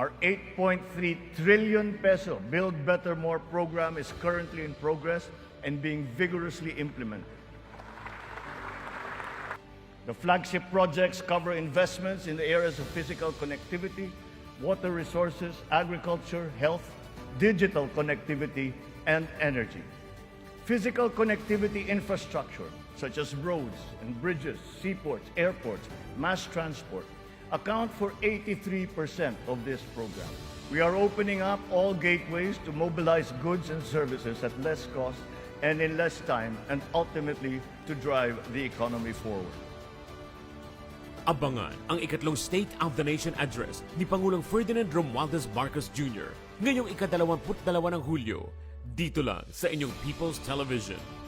Our 8.3 trillion peso Build Better More program is currently in progress and being vigorously implemented. The flagship projects cover investments in the areas of physical connectivity, water resources, agriculture, health, digital connectivity, and energy. Physical connectivity infrastructure, such as roads and bridges, seaports, airports, mass transport, account for 83% of this program. We are opening up all gateways to mobilize goods and services at less cost and in less time, and ultimately to drive the economy forward. Abangan ang ikatlong State of the Nation Address ni Pangulong Ferdinand Romualdez Marcos Jr. ngayong ika-22 ng Hulyo, dito lang sa inyong People's Television.